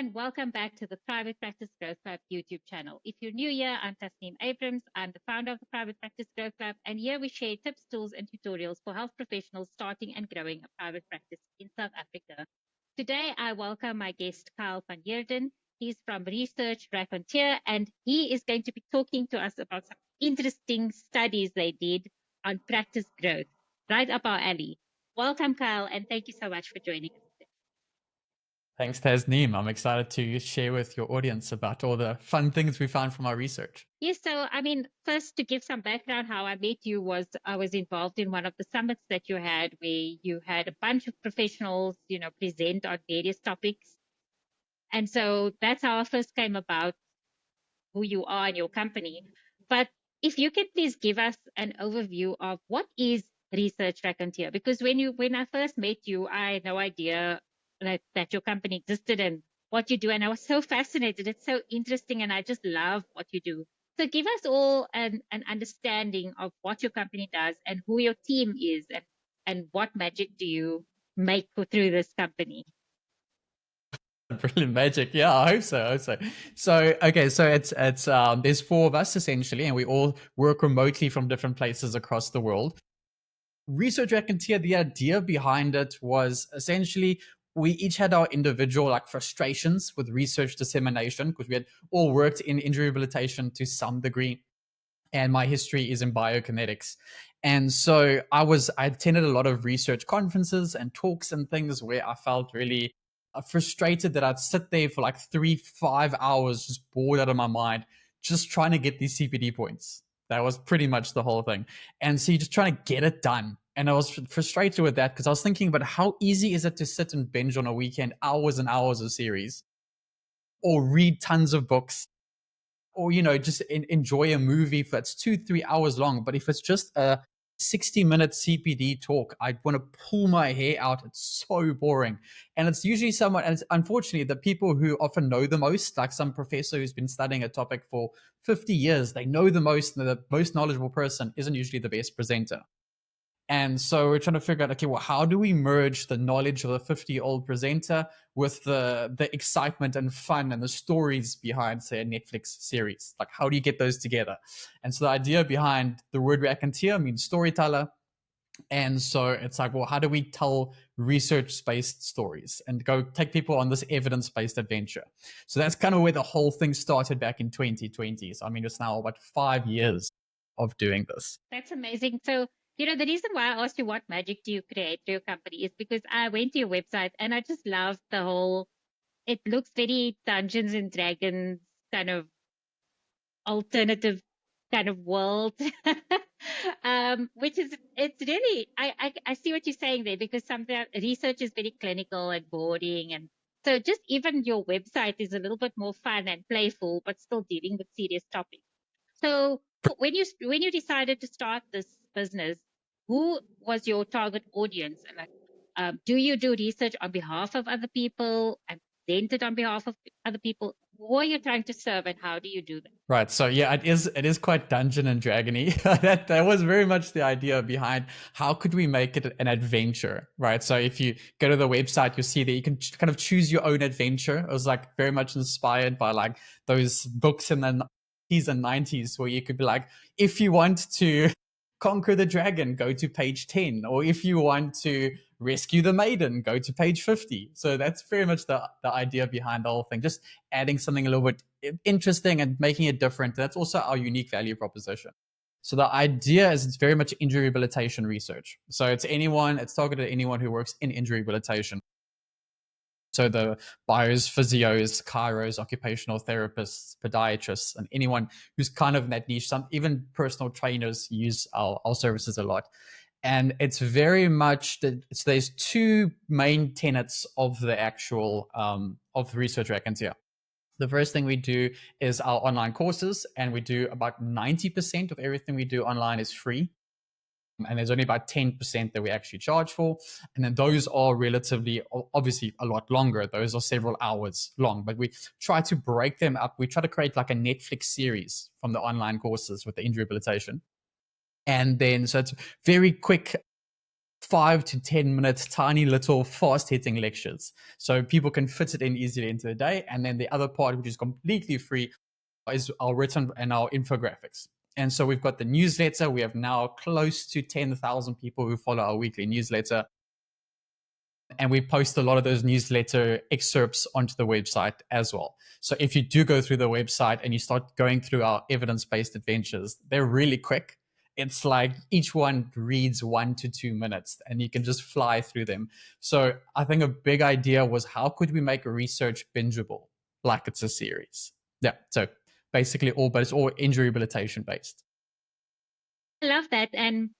everyone. Welcome back to the Private Practice Growth Club YouTube channel. If you're new here, I'm Tasneem Abrahams. I'm the founder of the Private Practice Growth Club, and here we share tips, tools, and tutorials for health professionals starting and growing a private practice in South Africa. Today, I welcome my guest, Kyle van Heerden. He's from Research Raconteur, and he is going to be talking to us about some interesting studies they did on practice growth, right up our alley. Welcome, Kyle, and thank you so much for joining us. Thanks, Tasneem. I'm excited to share with your audience about all the fun things we found from our research. Yes, so first to give some background, how I met you was I was involved in one of the summits that you had where you had a bunch of professionals, present on various topics. And so that's how I first came about who you are and your company. But if you could please give us an overview of what is Research Raconteur, because when I first met you, I had no idea that your company existed and what you do. And I was so fascinated. It's so interesting. And I just love what you do. So give us all an understanding of what your company does and who your team is and what magic do you make through this company. Brilliant magic. Yeah, I hope so. So okay, so it's there's four of us essentially, and we all work remotely from different places across the world. Research Raconteur, the idea behind it was essentially we each had our individual frustrations with research dissemination because we had all worked in injury rehabilitation to some degree, and my history is in biokinetics. And so I attended a lot of research conferences and talks and things where I felt really frustrated that I'd sit there for 3-5 hours just bored out of my mind, just trying to get these CPD points. That was pretty much the whole thing. And so you're just trying to get it done. And I was frustrated with that because I was thinking about how easy is it to sit and binge on a weekend, hours and hours of series, or read tons of books, or just enjoy a movie that's 2-3 hours long. But if it's just a 60-minute CPD talk, I want to pull my hair out. It's so boring. And it's usually someone, and it's unfortunately the people who often know the most, like some professor who's been studying a topic for 50 years, they know the most, and the most knowledgeable person isn't usually the best presenter. And so we're trying to figure out, okay, well, how do we merge the knowledge of the 50-year-old presenter with the excitement and fun and the stories behind, say, a Netflix series? Like, how do you get those together? And so the idea behind the word raconteur means storyteller. And so it's like, well, how do we tell research-based stories and go take people on this evidence-based adventure? So that's kind of where the whole thing started back in 2020. So, it's now about 5 years of doing this. That's amazing. So, the reason why I asked you what magic do you create for your company is because I went to your website and I just loved the whole, it looks very Dungeons and Dragons kind of alternative kind of world. Which is, it's really, I see what you're saying there because sometimes research is very clinical and boring. And so just even your website is a little bit more fun and playful, but still dealing with serious topics. So when you decided to start this business, who was your target audience? Like, do you do research on behalf of other people and present it on behalf of other people? Who are you trying to serve, and how do you do that? Right. So yeah, it is quite Dungeon and Dragony. that was very much the idea behind how could we make it an adventure, right? So if you go to the website, you'll see that you can kind of choose your own adventure. It was very much inspired by those books in the 80s and 90s where you could be like, if you want to conquer the dragon, go to page 10, or if you want to rescue the maiden, go to page 50. So that's very much the idea behind the whole thing, just adding something a little bit interesting and making it different. That's also our unique value proposition. So the idea is it's very much injury rehabilitation research. So it's targeted at anyone who works in injury rehabilitation. So the bios, physios, chiros, occupational therapists, podiatrists, and anyone who's kind of in that niche. Even personal trainers use our services a lot. And it's very much there's two main tenets of the actual of Research Raconteur. The first thing we do is our online courses, and we do about 90% of everything we do online is free. And there's only about 10% that we actually charge for. And then those are relatively, obviously, a lot longer. Those are several hours long, but we try to break them up. We try to create like a Netflix series from the online courses with the injury rehabilitation. And then, so it's very quick 5 to 10 minutes, tiny little fast hitting lectures. So people can fit it in easily into the day. And then the other part, which is completely free, is our written and our infographics. And so we've got the newsletter. We have now close to 10,000 people who follow our weekly newsletter. And we post a lot of those newsletter excerpts onto the website as well. So if you do go through the website and you start going through our evidence-based adventures, they're really quick. It's like each one reads 1 to 2 minutes and you can just fly through them. So I think a big idea was, how could we make research bingeable like it's a series? Yeah. So basically but it's all injury rehabilitation based. I love that. And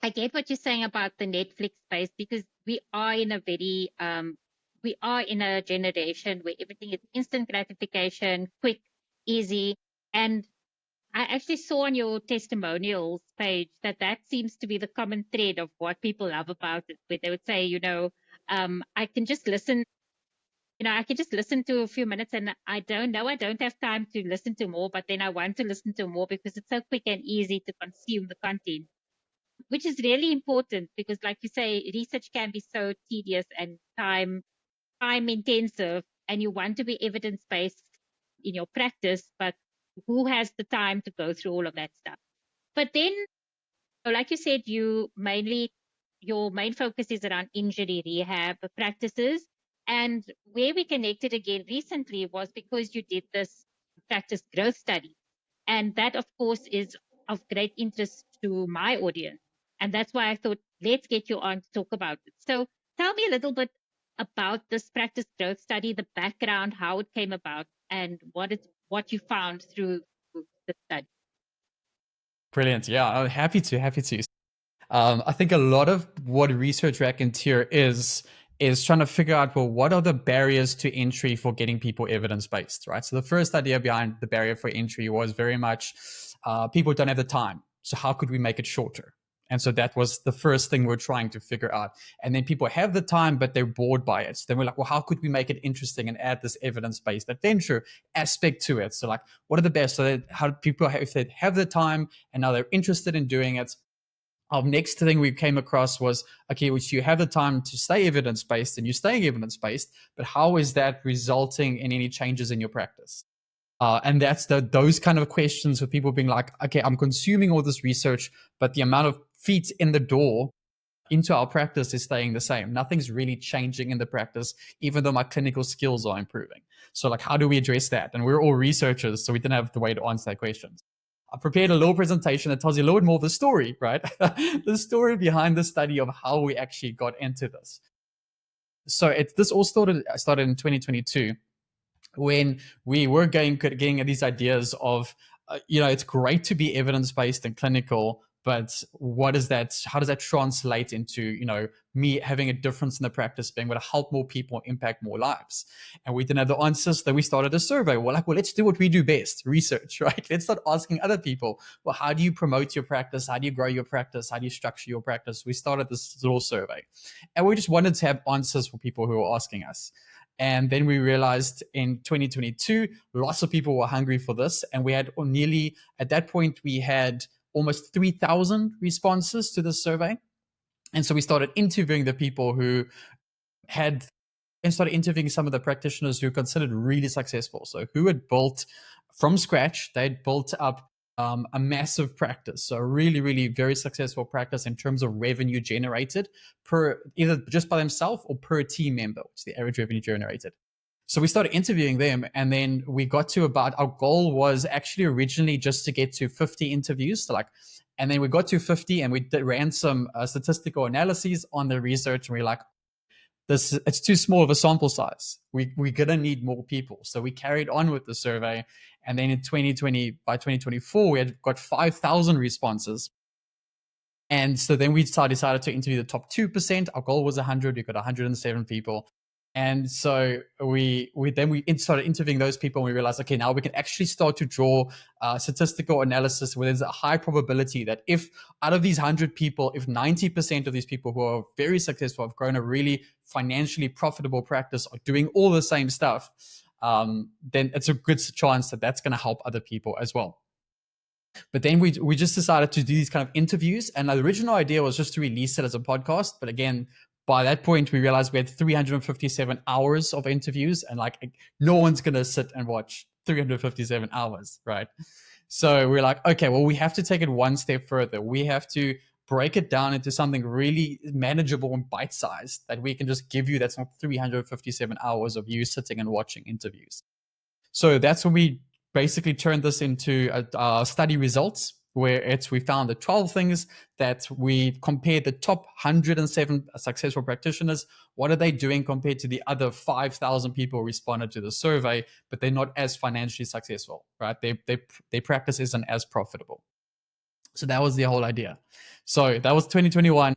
I get what you're saying about the Netflix space, because we are in a generation where everything is instant gratification, quick, easy. And I actually saw on your testimonials page that seems to be the common thread of what people love about it, where they would say, I can just listen. I can just listen to a few minutes, and I don't have time to listen to more, but then I want to listen to more because it's so quick and easy to consume the content, which is really important because, like you say, research can be so tedious and time intensive, and you want to be evidence based in your practice, but who has the time to go through all of that stuff? But then, like you said, your main focus is around injury rehab practices. And where we connected again recently was because you did this practice growth study. And that, of course, is of great interest to my audience. And that's why I thought, let's get you on to talk about it. So tell me a little bit about this practice growth study, the background, how it came about, and what you found through the study. Brilliant. Yeah, I'm happy to. I think a lot of what Research Raconteur is trying to figure out, well, what are the barriers to entry for getting people evidence-based, right? So the first idea behind the barrier for entry was very much people don't have the time. So how could we make it shorter? And so that was the first thing we're trying to figure out. And then people have the time, but they're bored by it. So then we're like, well, how could we make it interesting and add this evidence-based adventure aspect to it? So like, what are the best? So that how people, if they have the time and now they're interested in doing it, our next thing we came across was, okay, which you have the time to stay evidence-based and you're staying evidence-based, but how is that resulting in any changes in your practice? And that's those kind of questions of people being like, okay, I'm consuming all this research, but the amount of feet in the door into our practice is staying the same. Nothing's really changing in the practice, even though my clinical skills are improving. So like, how do we address that? And we're all researchers, so we didn't have the way to answer that question. I prepared a little presentation that tells you a little bit more of the story, right? The story behind the study of how we actually got into this. So this all started in 2022 when we were getting these ideas of, it's great to be evidence-based and clinical, but what is that? How does that translate into, me having a difference in the practice, being able to help more people, impact more lives? And we didn't have the answers. Then we started a survey. We're like, well, let's do what we do best, research, right? Let's start asking other people, well, how do you promote your practice? How do you grow your practice? How do you structure your practice? We started this little survey, and we just wanted to have answers for people who were asking us. And then we realized in 2022, lots of people were hungry for this. And we had at that point, we had almost 3,000 responses to the survey. And so we started interviewing the people who had, and started interviewing some of the practitioners who considered really successful. So who had built from scratch, they'd built up a massive practice. So a really, really very successful practice in terms of revenue generated per either just by themselves or per team member, which is the average revenue generated. So we started interviewing them, and then we got to our goal was actually originally just to get to 50 interviews. And then we got to 50 and we ran some statistical analyses on the research, and we're like, it's too small of a sample size. We're gonna need more people. So we carried on with the survey, and then by 2024, we had got 5,000 responses. And so then we decided to interview the top 2%. Our goal was 100. We got 107 people. And so we started interviewing those people, and we realized, okay, now we can actually start to draw statistical analysis where there's a high probability that if out of these 100 people, if 90% of these people who are very successful have grown a really financially profitable practice, are doing all the same stuff, then it's a good chance that that's going to help other people as well. But then we just decided to do these kind of interviews, and the original idea was just to release it as a podcast. But again, by that point, we realized we had 357 hours of interviews, and like no one's gonna sit and watch 357 hours, right? So we're like, okay, well, we have to take it one step further. We have to break it down into something really manageable and bite-sized that we can just give you. That's not 357 hours of you sitting and watching interviews. So that's when we basically turned this into study results, where we found the 12 things that we compared the top 107 successful practitioners. What are they doing compared to the other 5,000 people who responded to the survey, but they're not as financially successful, right? Their practice isn't as profitable. So that was the whole idea. So that was 2021.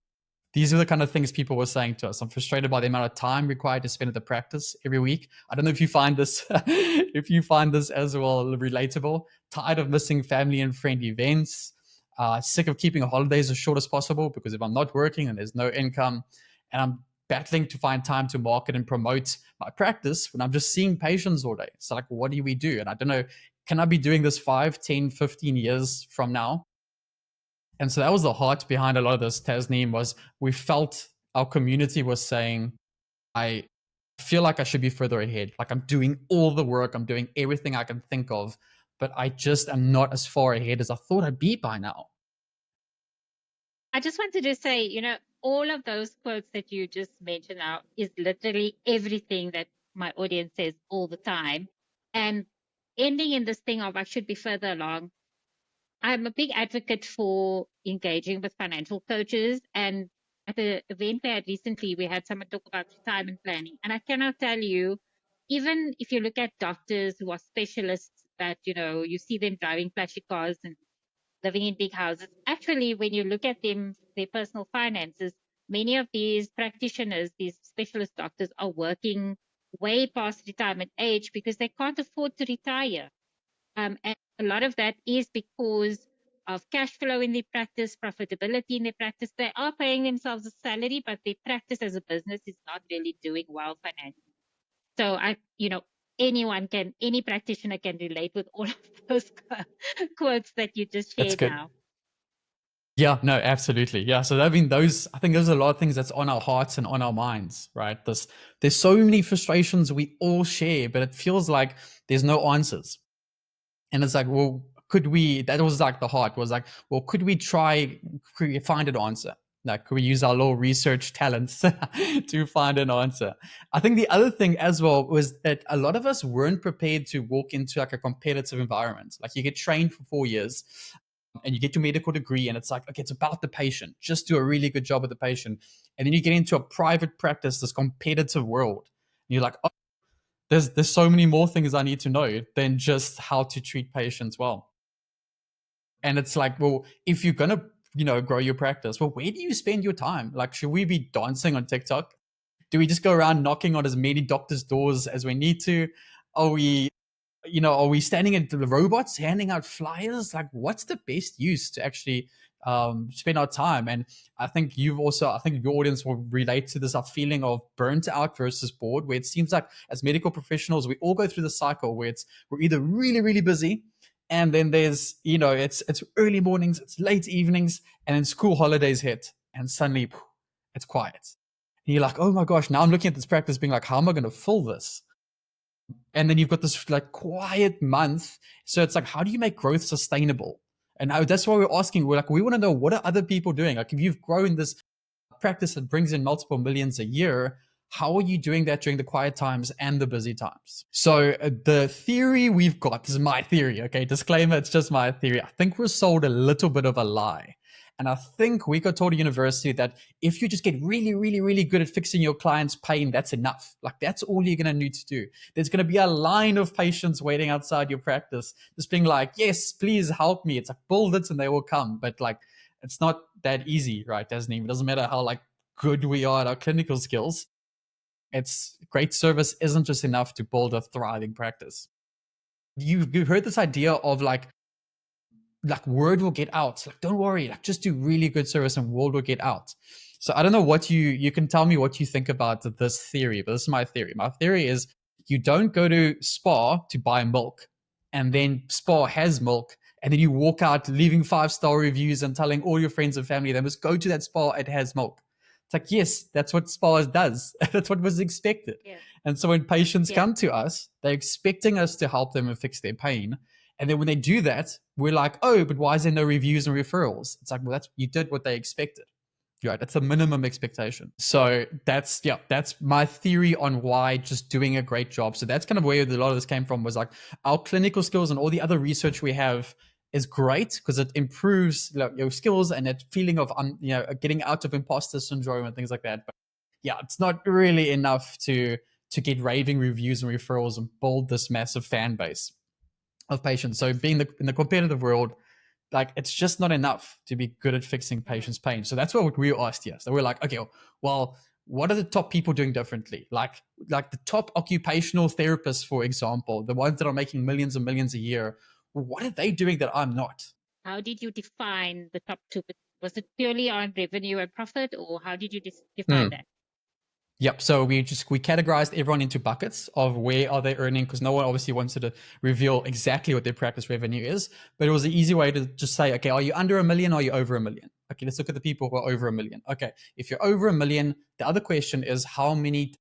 These are the kind of things people were saying to us. I'm frustrated by the amount of time required to spend at the practice every week. I don't know if you find this, if you find this as well relatable. Tired of missing family and friend events. Sick of keeping holidays as short as possible, because if I'm not working and there's no income, and I'm battling to find time to market and promote my practice when I'm just seeing patients all day. So like, what do we do? And I don't know, can I be doing this 5, 10, 15 years from now? And so that was the heart behind a lot of this, Tasneem, was we felt our community was saying, I feel like I should be further ahead. Like I'm doing all the work, I'm doing everything I can think of, but I just am not as far ahead as I thought I'd be by now. I just wanted to say, all of those quotes that you just mentioned now is literally everything that my audience says all the time. And ending in this thing of I should be further along, I'm a big advocate for engaging with financial coaches. And at the event we had recently, we had someone talk about retirement planning. And I cannot tell you, even if you look at doctors who are specialists that, you see them driving flashy cars and living in big houses, actually, when you look at them, their personal finances, many of these practitioners, these specialist doctors, are working way past retirement age because they can't afford to retire. And a lot of that is because of cash flow in their practice, profitability in their practice. They are paying themselves a salary, but their practice as a business is not really doing well financially. So any practitioner can relate with all of those quotes that you just That's shared good. now. Yeah, no, absolutely. Yeah. So I think there's a lot of things that's on our hearts and on our minds, right? There's so many frustrations we all share, but it feels like there's no answers. And it's like, well, that was like the heart was like, well, could we try find an answer? Like, could we use our little research talents to find an answer? I think the other thing as well was that a lot of us weren't prepared to walk into like a competitive environment. Like you get trained for 4 years and you get your medical degree, and it's like, okay, it's about the patient. Just do a really good job with the patient. And then you get into a private practice, this competitive world. And you're like, oh, there's so many more things I need to know than just how to treat patients well. And it's like, well, if you're gonna, grow your practice, well, where do you spend your time? Like, should we be dancing on TikTok? Do we just go around knocking on as many doctors' doors as we need to? Are we are we standing at the robots handing out flyers? Like, what's the best use to actually spend our time? And I think your audience will relate to this feeling of burnt out versus bored, where it seems like as medical professionals, we all go through the cycle where we're either really, really busy, and then there's, it's early mornings, it's late evenings, and then school holidays hit, and suddenly it's quiet. And you're like, oh my gosh, now I'm looking at this practice being like, how am I going to fill this? And then you've got this like quiet month. So it's like, how do you make growth sustainable? And that's why we're asking. We want to know, what are other people doing? Like, if you've grown this practice that brings in multiple millions a year, how are you doing that during the quiet times and the busy times? So the theory we've got, this is my theory, okay? Disclaimer, it's just my theory. I think we're sold a little bit of a lie. And I think we got told at university that if you just get really, really, really good at fixing your client's pain, that's enough. Like, that's all you're going to need to do. There's going to be a line of patients waiting outside your practice, just being like, yes, please help me. It's like, build it and they will come. But like, it's not that easy, right? It doesn't matter how like good we are at our clinical skills. It's great service isn't just enough to build a thriving practice. You've heard this idea of like word will get out. Like, don't worry, like just do really good service and word will get out. So I don't know what you can tell me what you think about this theory, but this is my theory. My theory is you don't go to Spar to buy milk, and then Spar has milk, and then you walk out leaving 5-star reviews and telling all your friends and family they must go to that spa, it has milk. It's like, yes, that's what spa does. That's what was expected. Yeah. And so when patients Yeah. come to us, they're expecting us to help them and fix their pain. And then when they do that, we're like, oh, but why is there no reviews and referrals? It's like, well, you did what they expected. Right, that's a minimum expectation. So that's my theory on why just doing a great job. So that's kind of where a lot of this came from, was like our clinical skills and all the other research we have is great because it improves your skills and that feeling of getting out of imposter syndrome and things like that. But yeah, it's not really enough to get raving reviews and referrals and build this massive fan base of patients. So being in the competitive world, like it's just not enough to be good at fixing patients' pain. So that's what we asked here. So we're like, okay, well, what are the top people doing differently? Like the top occupational therapists, for example, the ones that are making millions and millions a year. What are they doing that I'm not? How did you define the top 2%? Was it purely on revenue and profit, or how did you define that? Yep. So we categorized everyone into buckets of where are they earning, because no one obviously wanted to reveal exactly what their practice revenue is. But it was an easy way to just say, okay, are you under $1 million or are you over $1 million? Okay, let's look at the people who are over $1 million. Okay, if you're over $1 million, the other question is how many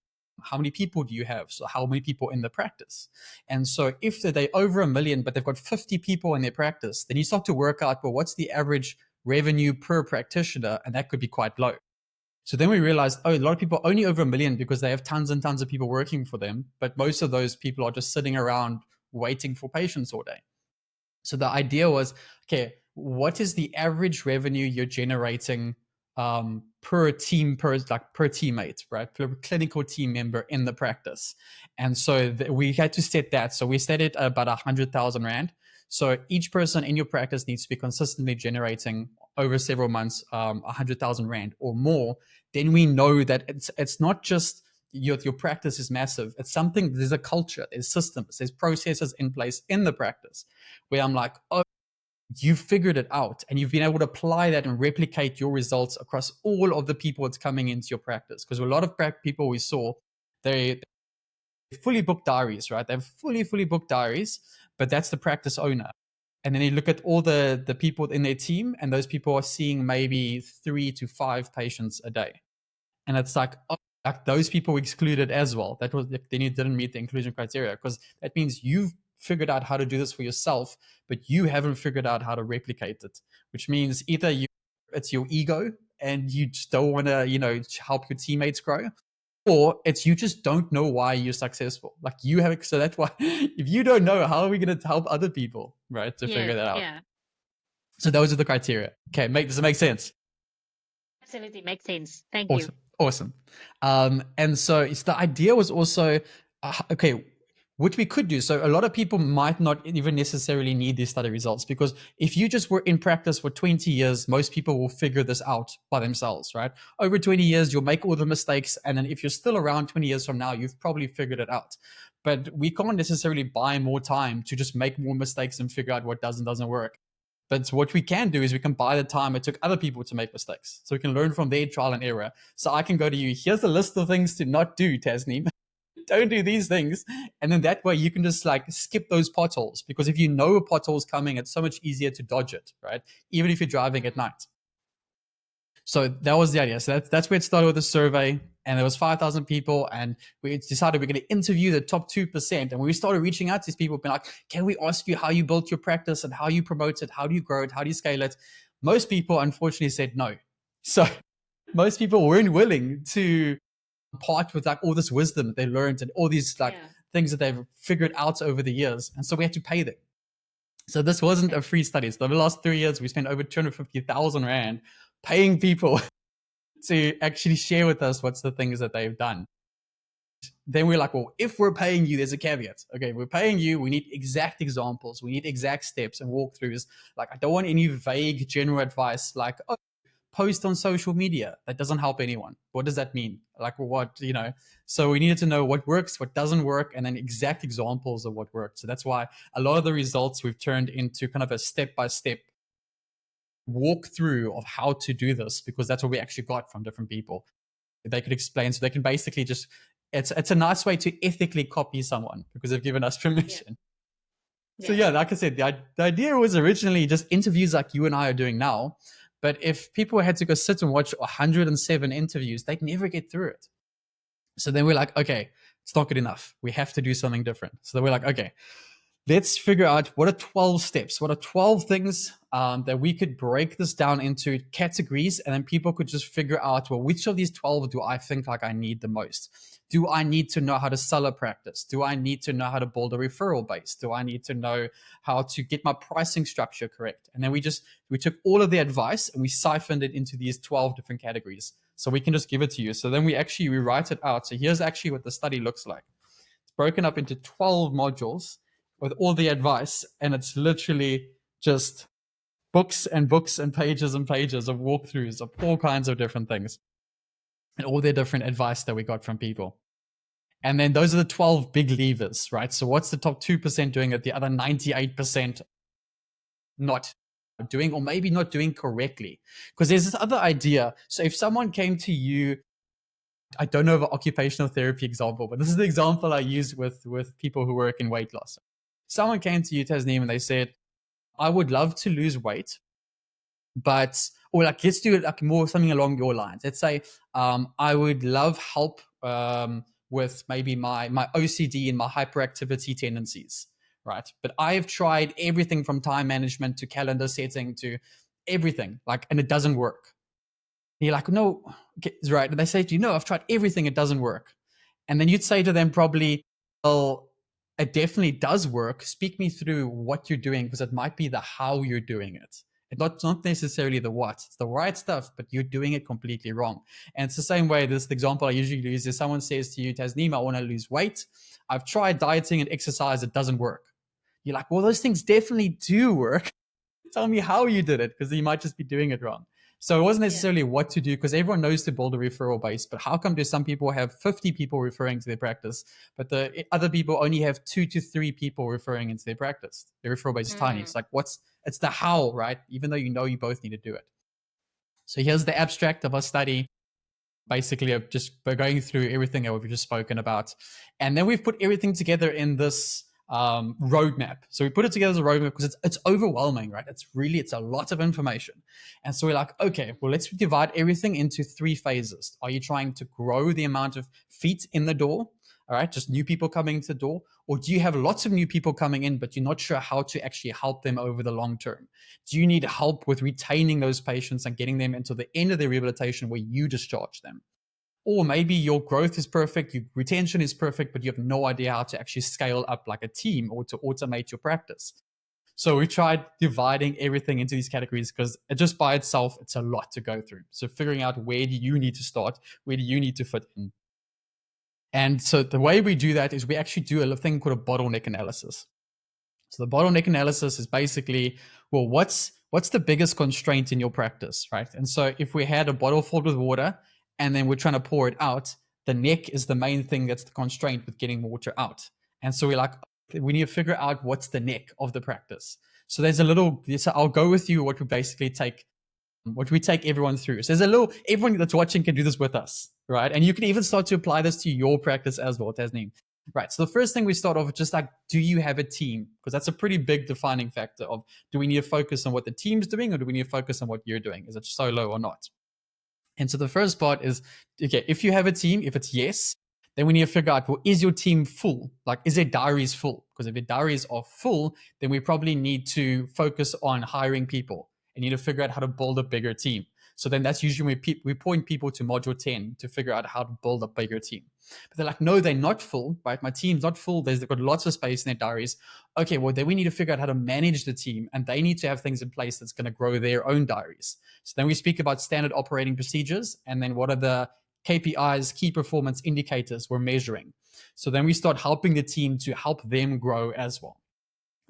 people do you have? So how many people in the practice? And so if they're over $1 million, but they've got 50 people in their practice, then you start to work out, well, what's the average revenue per practitioner? And that could be quite low. So then we realized, oh, a lot of people are only over $1 million because they have tons and tons of people working for them. But most of those people are just sitting around waiting for patients all day. So the idea was, okay, what is the average revenue you're generating per team, per teammate, right? Per clinical team member in the practice. And so we had to set that. So we set it at about 100,000 Rand. So each person in your practice needs to be consistently generating over several months 100,000 Rand or more. Then we know that it's not just your practice is massive. It's something, there's a culture, there's systems, there's processes in place in the practice where I'm like, oh, you've figured it out and you've been able to apply that and replicate your results across all of the people that's coming into your practice. Because a lot of people we saw, they fully booked diaries, right? They have fully booked diaries, but that's the practice owner. And then you look at all the people in their team, and those people are seeing maybe 3 to 5 patients a day. And it's like, oh, like those people were excluded as well. That was, then you didn't meet the inclusion criteria, because that means you've figured out how to do this for yourself, but you haven't figured out how to replicate it, which means either it's your ego and you just don't want to, help your teammates grow, or it's you just don't know why you're successful. Like you have, so that's why if you don't know, how are we going to help other people, right? To figure that out. Yeah. So those are the criteria. Okay, does it make sense? Absolutely makes sense. Thank you. Awesome. And so the idea was also, okay, what we could do. So a lot of people might not even necessarily need these study results, because if you just were in practice for 20 years, most people will figure this out by themselves, right? Over 20 years, you'll make all the mistakes. And then if you're still around 20 years from now, you've probably figured it out. But we can't necessarily buy more time to just make more mistakes and figure out what does and doesn't work. But what we can do is we can buy the time it took other people to make mistakes. So we can learn from their trial and error. So I can go to you, here's a list of things to not do, Tasneem. Don't do these things. And then that way you can just like skip those potholes, because if you know a pothole's coming, it's so much easier to dodge it, right? Even if you're driving at night. So that was the idea. So that's where it started with the survey. And there was 5,000 people, and we decided we're going to interview the top 2%. And when we started reaching out to these people, being like, can we ask you how you built your practice and how you promote it? How do you grow it? How do you scale it? Most people, unfortunately, said no. So most people weren't willing to part with like all this wisdom that they learned and all these things that they've figured out over the years. And so we had to pay them. So this wasn't a free study. So the last 3 years, we spent over 250,000 Rand paying people to actually share with us what's the things that they've done. Then we're like, well, if we're paying you, there's a caveat. Okay, we're paying you. We need exact examples. We need exact steps and walkthroughs. Like, I don't want any vague general advice like, oh, post on social media. That doesn't help anyone. What does that mean? Like what, so we needed to know what works, what doesn't work, and then exact examples of what worked. So that's why a lot of the results we've turned into kind of a step-by-step walkthrough of how to do this, because that's what we actually got from different people. They could explain, so they can basically just, it's a nice way to ethically copy someone because they've given us permission. So yeah, like I said, the idea was originally just interviews like you and I are doing now. But if people had to go sit and watch 107 interviews, they'd never get through it. So then we're like, okay, it's not good enough. We have to do something different. So then we're like, okay, let's figure out what are 12 steps, what are 12 things that we could break this down into categories, and then people could just figure out, well, which of these 12 do I think like I need the most? Do I need to know how to sell a practice? Do I need to know how to build a referral base? Do I need to know how to get my pricing structure correct? And then we took all of the advice and we siphoned it into these 12 different categories. So we can just give it to you. So then we write it out. So here's actually what the study looks like. It's broken up into 12 modules with all the advice, and it's literally just books and books and pages of walkthroughs of all kinds of different things and all their different advice that we got from people. And then those are the 12 big levers, right? So what's the top 2% doing that the other 98% not doing, or maybe not doing correctly? Because there's this other idea. So if someone came to you, I don't know of an occupational therapy example, but this is the example I use with people who work in weight loss. Someone came to you, Tasneem, and they said, I would love to lose weight, but, or like, let's do it like more something along your lines. Let's say, I would love help with maybe my OCD and my hyperactivity tendencies, right? But I have tried everything from time management to calendar setting to everything, like, and it doesn't work. And you're like, no, okay, right. And they say to you, no, I've tried everything, it doesn't work. And then you'd say to them probably, well, it definitely does work. Speak me through what you're doing, because it might be the how you're doing it. It's not necessarily the what. It's the right stuff, but you're doing it completely wrong. And it's the same way. This is the example I usually use is someone says to you, Tasneem, I want to lose weight. I've tried dieting and exercise. It doesn't work. You're like, well, those things definitely do work. Tell me how you did it, because you might just be doing it wrong. So it wasn't necessarily what to do, because everyone knows to build a referral base. But how come do some people have 50 people referring to their practice, but the other people only have 2 to 3 people referring into their practice? The referral base is tiny. It's like, it's the how, right? Even though you both need to do it. So here's the abstract of our study, basically of just going through everything that we've just spoken about. And then we've put everything together in this roadmap. So we put it together as a roadmap because it's overwhelming, right? It's a lot of information. And so we're like, okay, well, let's divide everything into 3 phases. Are you trying to grow the amount of feet in the door? All right, just new people coming into the door? Or do you have lots of new people coming in, but you're not sure how to actually help them over the long term? Do you need help with retaining those patients and getting them until the end of their rehabilitation where you discharge them? Or maybe your growth is perfect, your retention is perfect, but you have no idea how to actually scale up like a team or to automate your practice. So we tried dividing everything into these categories because just by itself, it's a lot to go through. So figuring out where do you need to start, where do you need to fit in. And so the way we do that is we actually do a thing called a bottleneck analysis. So the bottleneck analysis is basically, well, what's the biggest constraint in your practice, right? And so if we had a bottle filled with water and then we're trying to pour it out, the neck is the main thing that's the constraint with getting water out. And so we're like, we need to figure out what's the neck of the practice. So there's so I'll go with you what we take everyone through. So everyone that's watching can do this with us, right? And you can even start to apply this to your practice as well, Tasneem. Right. So the first thing we start off with just like, do you have a team? Because that's a pretty big defining factor of, do we need to focus on what the team's doing, or do we need to focus on what you're doing? Is it solo or not? And so the first part is, okay, if you have a team, if it's yes, then we need to figure out, well, is your team full? Like, is their diaries full? Because if their diaries are full, then we probably need to focus on hiring people and need to figure out how to build a bigger team. So then that's usually when we point people to module 10 to figure out how to build a bigger team. But they're like, no, they're not full, right? My team's not full. They've got lots of space in their diaries. Okay, well, then we need to figure out how to manage the team, and they need to have things in place that's going to grow their own diaries. So then we speak about standard operating procedures, and then what are the KPIs, key performance indicators we're measuring. So then we start helping the team to help them grow as well.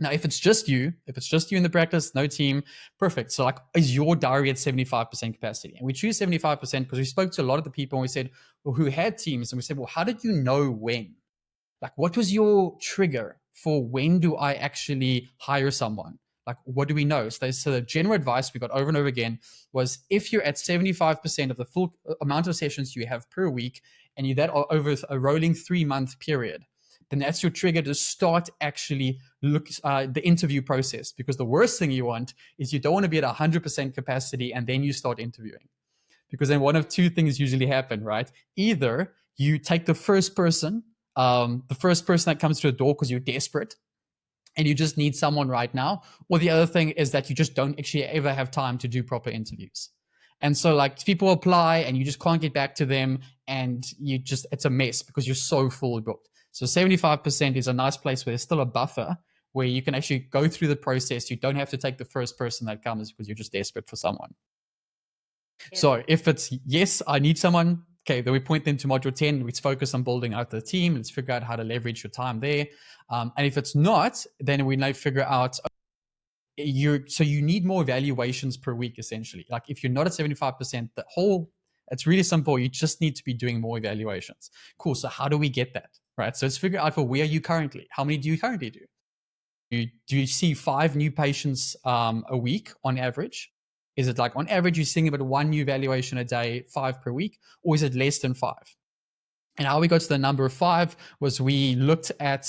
Now, if it's just you in the practice, no team, perfect. So like, is your diary at 75% capacity? And we choose 75% because we spoke to a lot of the people and we said, well, who had teams? And we said, well, how did you know when? Like, what was your trigger for when do I actually hire someone? Like, what do we know? So the general advice we got over and over again was, if you're at 75% of the full amount of sessions you have per week, and that over a rolling 3-month period, then that's your trigger to start actually the interview process, because the worst thing you want is you don't want to be at 100% capacity and then you start interviewing, because then one of two things usually happen, right? Either you take the first person that comes to the door because you're desperate and you just need someone right now, or the other thing is that you just don't actually ever have time to do proper interviews. And so like people apply and you just can't get back to them, and it's a mess because you're so full booked. So 75% is a nice place where there's still a buffer where you can actually go through the process. You don't have to take the first person that comes because you're just desperate for someone. Yeah. So if it's, yes, I need someone, okay, then we point them to module 10. Let's focus on building out the team. Let's figure out how to leverage your time there. And if it's not, then we now figure out, you need more evaluations per week, essentially. Like if you're not at 75%, it's really simple. You just need to be doing more evaluations. Cool. So how do we get that? Right. So let's figure out, for where are you currently? How many do you currently do? Do you see 5 new patients a week on average? Is it like on average you're seeing about 1 new evaluation a day, 5 per week, or is it less than 5? And how we got to the number of 5 was we looked at,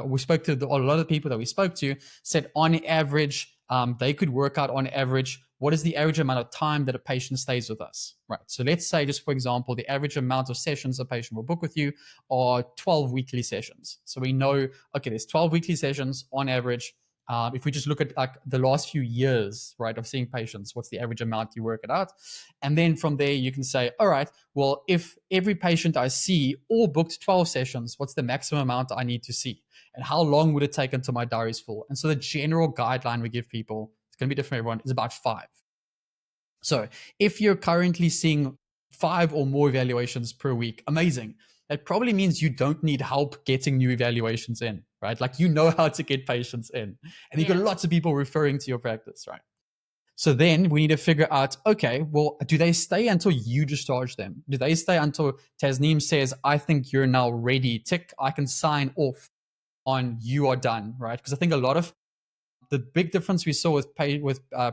we spoke to a lot of people that we spoke to, said on average, they could work out on average, what is the average amount of time that a patient stays with us, right? So let's say, just for example, the average amount of sessions a patient will book with you are 12 weekly sessions. So we know, okay, there's 12 weekly sessions on average. If we just look at like the last few years, right, of seeing patients, what's the average amount, you work it out. And then from there, you can say, all right, well, if every patient I see all booked 12 sessions, what's the maximum amount I need to see? And how long would it take until my diary is full? And so the general guideline we give people, it's going to be different for everyone, is about 5. So if you're currently seeing 5 or more evaluations per week, amazing. That probably means you don't need help getting new evaluations in, right? Like you know how to get patients in, and you've got lots of people referring to your practice, right? So then we need to figure out, okay, well, do they stay until you discharge them? Do they stay until Tasneem says, I think you're now ready, tick, I can sign off on you are done, right? Because I think a lot of the big difference we saw with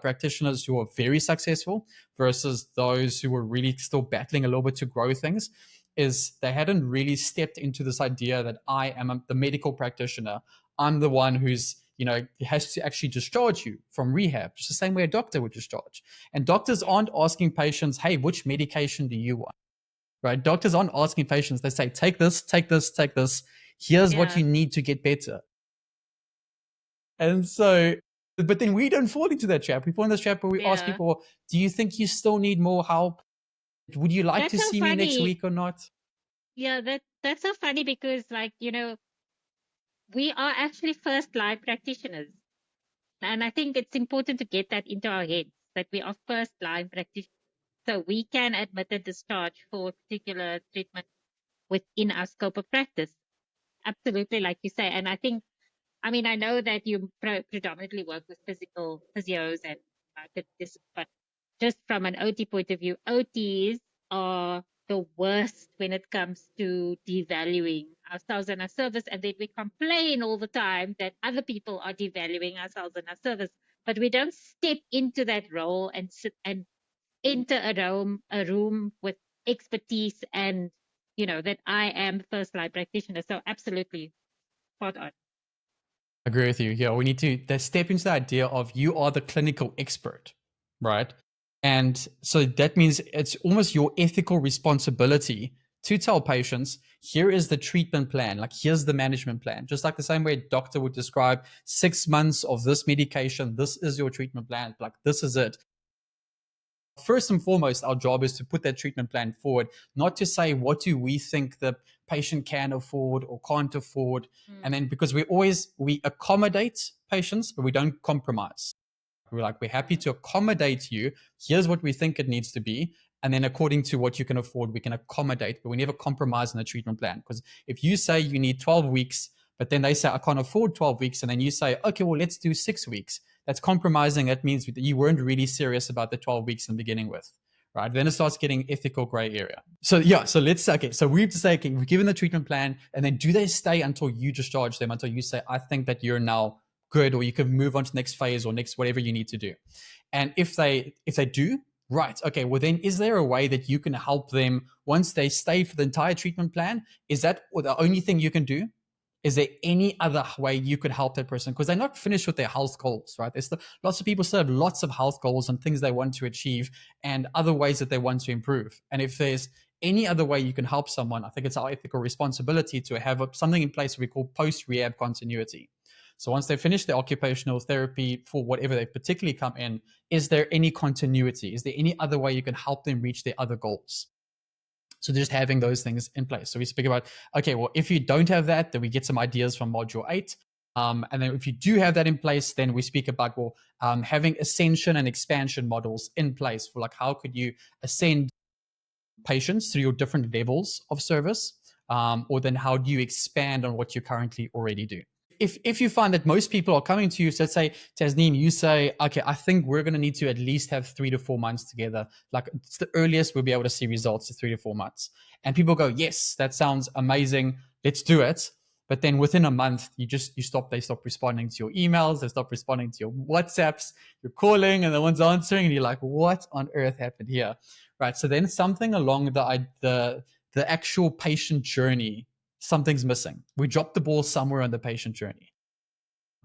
practitioners who are very successful versus those who were really still battling a little bit to grow things is they hadn't really stepped into this idea that I am the medical practitioner. I'm the one who's, has to actually discharge you from rehab, just the same way a doctor would discharge. And doctors aren't asking patients, hey, which medication do you want? Right? Doctors aren't asking patients. They say, take this, take this, take this. Here's what you need to get better. And so, but then we don't fall into that trap. We fall in this trap where we ask people, do you think you still need more help? Would you like to see me next week or not? Yeah, that's so funny because, like, we are actually first-line practitioners. And I think it's important to get that into our heads, that we are first-line practitioners. So we can admit a discharge for a particular treatment within our scope of practice. Absolutely, like you say. And I know that you predominantly work with physical physios and but just from an OT point of view, OTs are the worst when it comes to devaluing ourselves and our service. And then we complain all the time that other people are devaluing ourselves and our service, but we don't step into that role and sit and enter a room with expertise and, that I am the first line practitioner. So absolutely spot on. Agree with you. Yeah, we need to step into the idea of you are the clinical expert, right? And so that means it's almost your ethical responsibility to tell patients, here is the treatment plan, like here's the management plan. Just like the same way a doctor would describe 6 months of this medication, this is your treatment plan, like this is it. First and foremost, our job is to put that treatment plan forward, not to say what do we think the patient can afford or can't afford. And then because we accommodate patients, but we don't compromise. We're happy to accommodate you. Here's what we think it needs to be. And then according to what you can afford, we can accommodate, but we never compromise on the treatment plan. Because if you say you need 12 weeks, but then they say, I can't afford 12 weeks. And then you say, okay, well, let's do 6 weeks. That's compromising. That means that you weren't really serious about the 12 weeks in the beginning with, right? Then it starts getting ethical gray area. So let's say, okay, so we have to say, okay, we're given the treatment plan, and then do they stay until you discharge them, until you say, I think that you're now good, or you can move on to the next phase or next whatever you need to do. And if they do, right, okay, well then is there a way that you can help them once they stay for the entire treatment plan? Is that the only thing you can do? Is there any other way you could help that person? Because they're not finished with their health goals, right? There's still, lots of people still have lots of health goals and things they want to achieve and other ways that they want to improve. And if there's any other way you can help someone, I think it's our ethical responsibility to have something in place we call post-rehab continuity. So once they finish their occupational therapy for whatever they particularly come in, is there any continuity? Is there any other way you can help them reach their other goals? So just having those things in place. So we speak about, okay, well, if you don't have that, then we get some ideas from module 8. And then if you do have that in place, then we speak about, well, having ascension and expansion models in place for like, how could you ascend patients through your different levels of service? Or then how do you expand on what you currently already do? If you find that most people are coming to you, so let's say, Tasneem, you say, okay, I think we're going to need to at least have 3 to 4 months together. Like it's the earliest we'll be able to see results to 3 to 4 months. And people go, yes, that sounds amazing. Let's do it. But then within a month, they stop responding to your emails. They stop responding to your WhatsApps. You're calling and no one's answering. And you're like, what on earth happened here? Right. So then something along the actual patient journey, something's missing. We dropped the ball somewhere on the patient journey.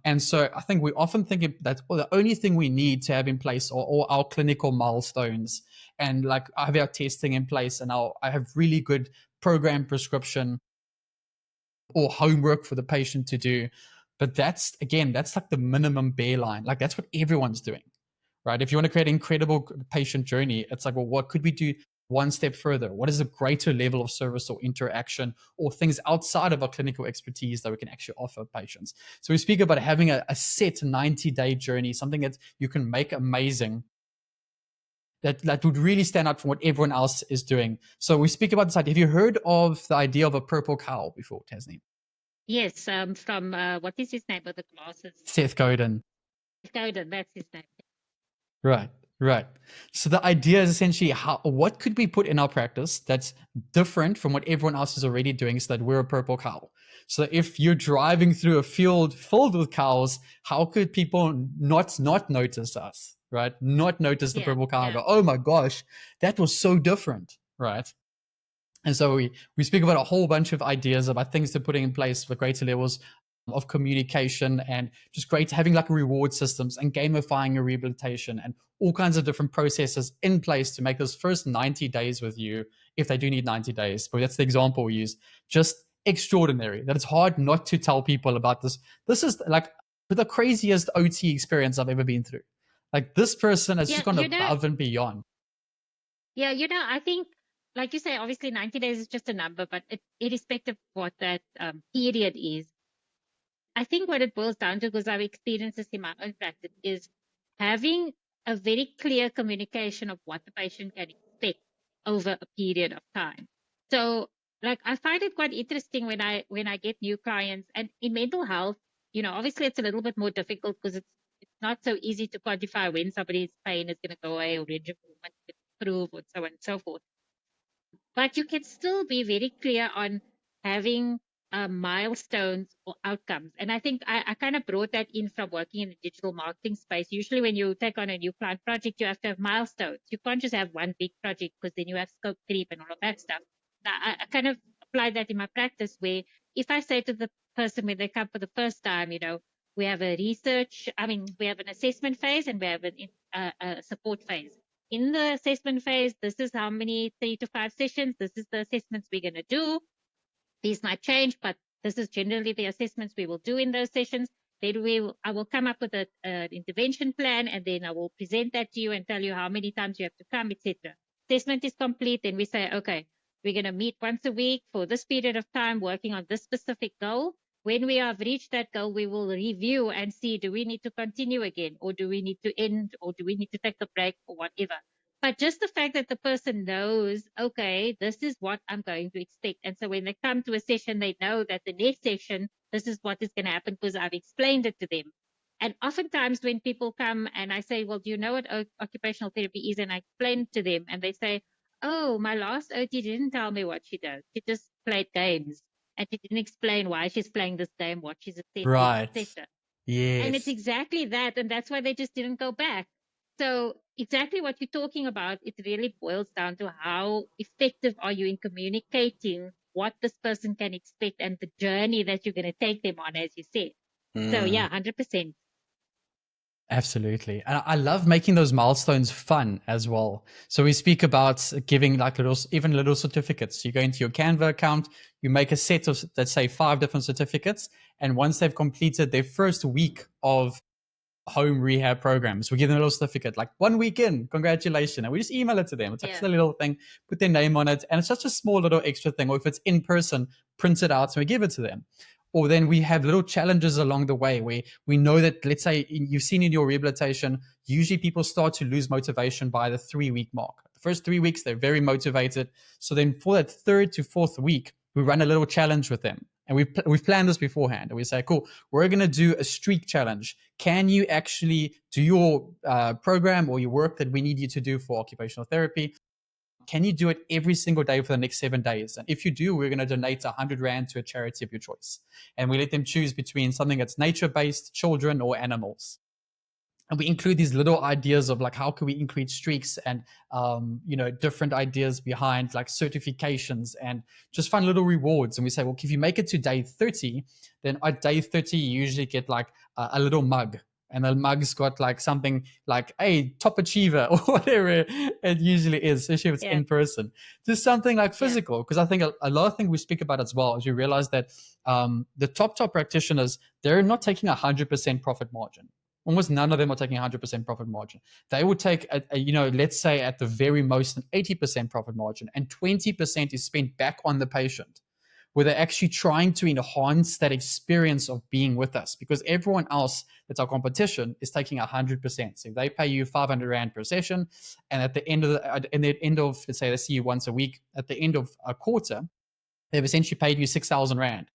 And so I think we often think that the only thing we need to have in place are all our clinical milestones. And like I have our testing in place and I have really good program prescription or homework for the patient to do. But that's like the minimum bare line. Like that's what everyone's doing, right? If you want to create an incredible patient journey, it's like, well, what could we do one step further? What is a greater level of service or interaction or things outside of our clinical expertise that we can actually offer patients? So we speak about having a set 90-day journey, something that you can make amazing, that would really stand out from what everyone else is doing. So we speak about this idea. Have you heard of the idea of a purple cow before, Tasneem? Yes, from what is his name with the glasses? Seth Godin. Godin, that's his name. Right, right. So the idea is essentially what could we put in our practice that's different from what everyone else is already doing so that we're a purple cow. So if you're driving through a field filled with cows, how could people not notice us, right? Not notice the purple cow and go, oh my gosh, that was so different, right? And so we speak about a whole bunch of ideas about things to putting in place for greater levels of communication and just great having like reward systems and gamifying your rehabilitation and all kinds of different processes in place to make those first 90 days with you, if they do need 90 days, but that's the example we use, just extraordinary. That it's hard not to tell people about this. This is like the craziest OT experience I've ever been through. Like this person has just gone above and beyond. Yeah, I think, like you say, obviously 90 days is just a number, but irrespective of what that period is, I think what it boils down to, because I've experienced this in my own practice, is having a very clear communication of what the patient can expect over a period of time. So, like, I find it quite interesting when I get new clients, and in mental health, obviously it's a little bit more difficult because it's not so easy to quantify when somebody's pain is going to go away or range of movement is improve, or so on and so forth. But you can still be very clear on having milestones or outcomes. And I think I kind of brought that in from working in the digital marketing space. Usually when you take on a new client project, you have to have milestones. You can't just have one big project because then you have scope creep and all of that stuff. Now, I kind of apply that in my practice where if I say to the person when they come for the first time, we have we have an assessment phase and we have a support phase. In the assessment phase, this is how many 3 to 5 sessions. This is the assessments we're going to do. These might change, but this is generally the assessments we will do in those sessions. Then I will come up with an intervention plan, and then I will present that to you and tell you how many times you have to come, etc. Assessment is complete. Then we say, okay, we're going to meet once a week for this period of time, working on this specific goal. When we have reached that goal, we will review and see, do we need to continue again, or do we need to end, or do we need to take a break, or whatever. But just the fact that the person knows, okay, this is what I'm going to expect. And so when they come to a session, they know that the next session, this is what is going to happen because I've explained it to them. And oftentimes when people come and I say, well, do you know what occupational therapy is? And I explain to them and they say, oh, my last OT didn't tell me what she does. She just played games. And she didn't explain why she's playing this game, what she's assessing, right. etc. Yes. And it's exactly that. And that's why they just didn't go back. So exactly what you're talking about, it really boils down to how effective are you in communicating what this person can expect and the journey that you're going to take them on, as you said. So yeah, 100%. Absolutely. And I love making those milestones fun as well. So we speak about giving like even little certificates. You go into your Canva account, you make a set of, let's say, 5 different certificates. And once they've completed their first week of home rehab programs, we give them a little certificate, like 1 week in, congratulations. And we just email it to them. It's actually a little thing, put their name on it. And it's just a small little extra thing. Or if it's in person, print it out and we give it to them. Or then we have little challenges along the way where we know that, let's say you've seen in your rehabilitation, usually people start to lose motivation by the 3-week mark. The first 3 weeks, they're very motivated. So then for that 3rd to 4th week, we run a little challenge with them. And we've planned this beforehand. And we say, cool, we're going to do a streak challenge. Can you actually do your program or your work that we need you to do for occupational therapy? Can you do it every single day for the next 7 days? And if you do, we're going to donate 100 Rand to a charity of your choice. And we let them choose between something that's nature-based, children, or animals. And we include these little ideas of like, how can we increase streaks and, different ideas behind like certifications and just fun little rewards. And we say, well, if you make it to day 30, then at day 30, you usually get like a little mug. And the mug's got like something like, hey, top achiever or whatever it usually is, especially if it's in person. Just something like physical. Because I think a lot of things we speak about as well is you realize that the top practitioners, they're not taking 100% profit margin. Almost none of them are taking 100% profit margin. They would take, let's say at the very most an 80% profit margin, and 20% is spent back on the patient, where they're actually trying to enhance that experience of being with us, because everyone else that's our competition is taking 100%. So if they pay you 500 Rand per session, and at the end of, let's say they see you once a week, at the end of a quarter, they've essentially paid you 6,000 Rand.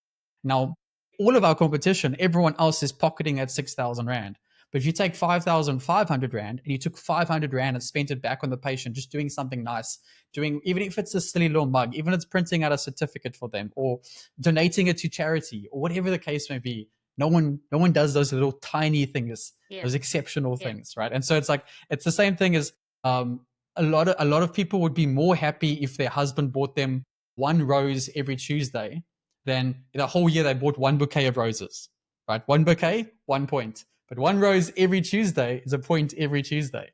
Now, all of our competition, everyone else is pocketing at 6,000 Rand. But if you take 5,500 Rand and you took 500 Rand and spent it back on the patient, just doing something nice, even if it's a silly little mug, even if it's printing out a certificate for them or donating it to charity or whatever the case may be, no one does those little tiny things, those exceptional things, right? And so it's the same thing as a lot of people would be more happy if their husband bought them 1 rose every Tuesday than the whole year they bought 1 bouquet of roses, right? 1 bouquet, 1 point. But 1 rose every Tuesday is a point every Tuesday.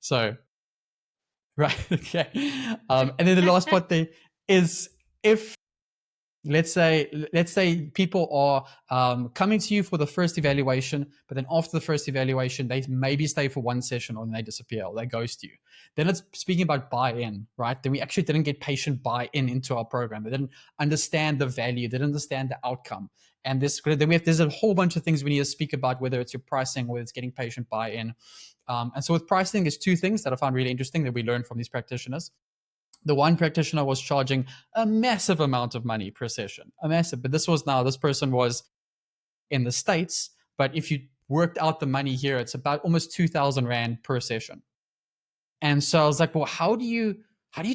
So, right, okay. And then the last part there is, if let's say people are coming to you for the first evaluation, but then after the first evaluation, they maybe stay for 1 session or then they disappear or they ghost you. Then it's speaking about buy-in, right? Then we actually didn't get patient buy-in into our program. They didn't understand the value. They didn't understand the outcome. And there's a whole bunch of things we need to speak about, whether it's your pricing, whether it's getting patient buy-in. And so with pricing, there's 2 things that I found really interesting that we learned from these practitioners. The one practitioner was charging a massive amount of money per session, but this person was in the States, but if you worked out the money here, it's about almost 2,000 Rand per session. And so I was like, well, how do you